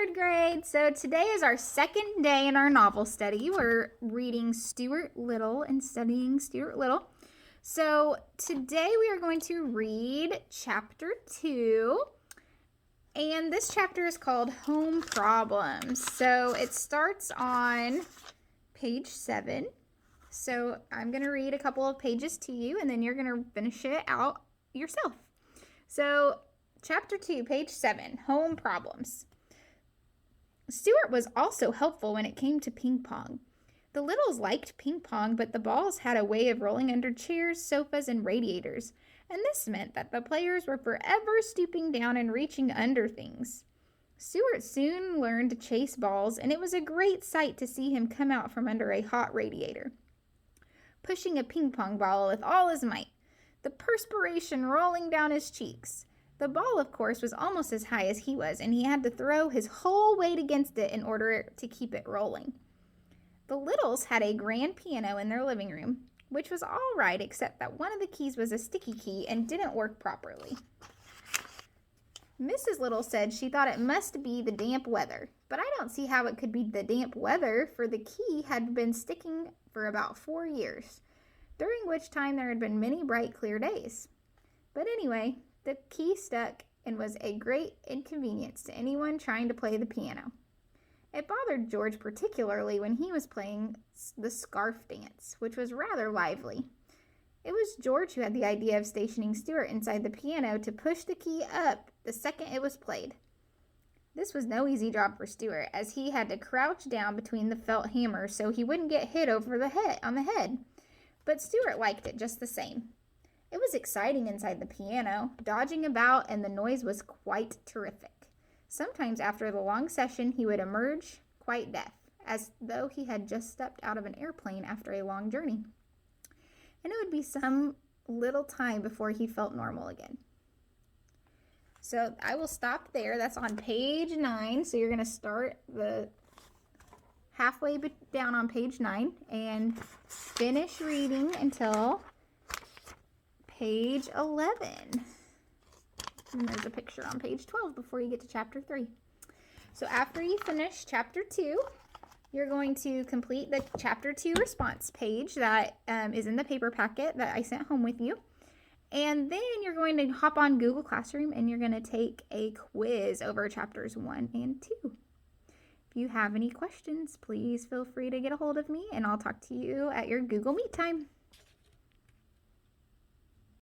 third grade. So today is our second day in our novel study. We're reading Stuart Little and studying Stuart Little. So today we are going to read chapter 2. And this chapter is called Home Problems. So it starts on page 7. So I'm going to read a couple of pages to you, and then you're going to finish it out yourself. So chapter 2, page 7, Home Problems. Stuart was also helpful when it came to ping pong. The Littles liked ping pong, but the balls had a way of rolling under chairs, sofas, and radiators, and this meant that the players were forever stooping down and reaching under things. Stuart soon learned to chase balls, and it was a great sight to see him come out from under a hot radiator, pushing a ping pong ball with all his might, the perspiration rolling down his cheeks. The ball, of course, was almost as high as he was, and he had to throw his whole weight against it in order to keep it rolling. The Littles had a grand piano in their living room, which was all right except that one of the keys was a sticky key and didn't work properly. Mrs. Little said she thought it must be the damp weather, but I don't see how it could be the damp weather, for the key had been sticking for about 4 years, during which time there had been many bright, clear days. But anyway, the key stuck and was a great inconvenience to anyone trying to play the piano. It bothered George particularly when he was playing the scarf dance, which was rather lively. It was George who had the idea of stationing Stuart inside the piano to push the key up the second it was played. This was no easy job for Stuart, as he had to crouch down between the felt hammers so he wouldn't get hit over the head. But Stuart liked it just the same. It was exciting inside the piano, dodging about, and the noise was quite terrific. Sometimes after the long session, he would emerge quite deaf, as though he had just stepped out of an airplane after a long journey. And it would be some little time before he felt normal again. So I will stop there. That's on page 9. So you're going to start the halfway down on page 9 and finish reading until page 11. And there's a picture on page 12 before you get to chapter 3. So after you finish chapter 2, you're going to complete the chapter 2 response page that is in the paper packet that I sent home with you. And then you're going to hop on Google Classroom and you're going to take a quiz over chapters 1 and 2. If you have any questions, please feel free to get a hold of me and I'll talk to you at your Google Meet time.